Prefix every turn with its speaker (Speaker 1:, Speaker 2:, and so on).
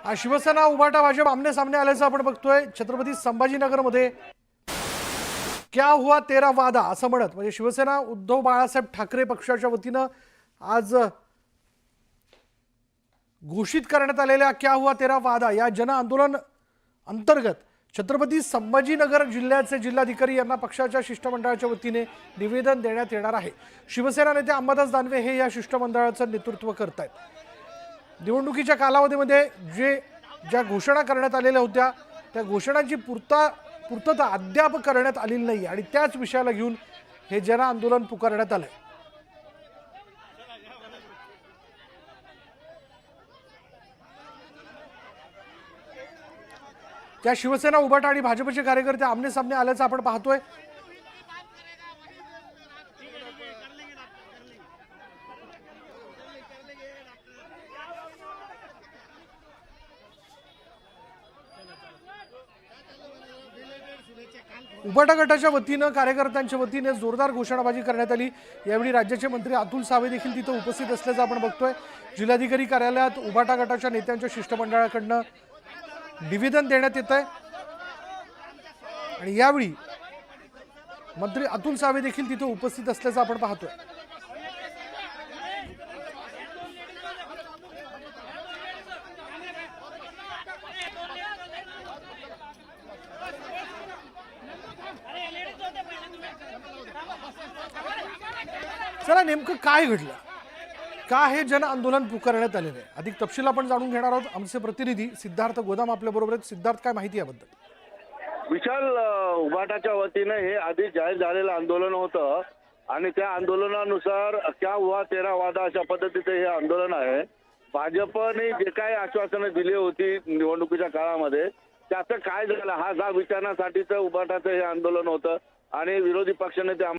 Speaker 1: शिवसेना उभाटा भाजप आमने सामने आल्याचं आपण बघतोय। छत्रपती संभाजीनगरमध्ये क्या हुआ तेरा वादा असं म्हणत म्हणजे शिवसेना उद्धव बाळासाहेब ठाकरे पक्षाच्या वतीनं आज घोषित करण्यात आलेल्या क्या हुआ तेरा वादा या जन आंदोलन अंतर्गत छत्रपती संभाजीनगर जिल्ह्याचे जिल्हाधिकारी यांना पक्षाच्या शिष्टमंडळाच्या वतीने निवेदन देण्यात येणार आहे। शिवसेना नेते अंबादास दानवे हे या शिष्टमंडळाचं नेतृत्व करतात। निवडणुकीच्या कालावधीमध्ये ज्या घोषणा करण्यात आलेल्या होत्या त्या घोषणांची पूर्तता अद्याप करण्यात आलेली नाही आणि त्याच विषयाला घेऊन हे जन आंदोलन पुकारण्यात आलंय। त्या शिवसेना उभाटा आणि भाजपचे कार्यकर्ते आमने सामने आल्याचं आपण पाहतोय। उभाटा गटाच्या वतीनं कार्यकर्त्यांच्या वतीने जोरदार घोषणाबाजी करण्यात आली। यावेळी राज्याचे मंत्री अतुल सावे देखील तिथे उपस्थित असल्याचं आपण बघतोय। जिल्हाधिकारी कार्यालयात उभाटा गटाच्या नेत्यांच्या शिष्टमंडळाकडनं निवेदन देण्यात येत आहे आणि यावेळी मंत्री अतुल सावे देखील तिथे उपस्थित असल्याचं आपण पाहतोय। चला नेमकं काय घडलं, का हे जन आंदोलन पुकारण्यात आलेलं आहे, अधिक तपशील आपण जाणून घेणार आहोत। आमचे प्रतिनिधी सिद्धार्थ गोदाम आपल्या बरोबर आहेत। सिद्धार्थ, काय माहिती याबद्दल?
Speaker 2: विशाल, उभाटाच्या वतीनं हे आधी जाहीर झालेलं आंदोलन होतं आणि त्या आंदोलनानुसार क्या हुआ तेरा वादा अशा पद्धतीचं हे आंदोलन आहे। भाजपने जे काही आश्वासनं दिली होती निवडणुकीच्या काळामध्ये त्याचं काय झालं हा जाब विचारण्यासाठीचं उभाटाचं हे आंदोलन होतं आणि विरोधी पक्षनेते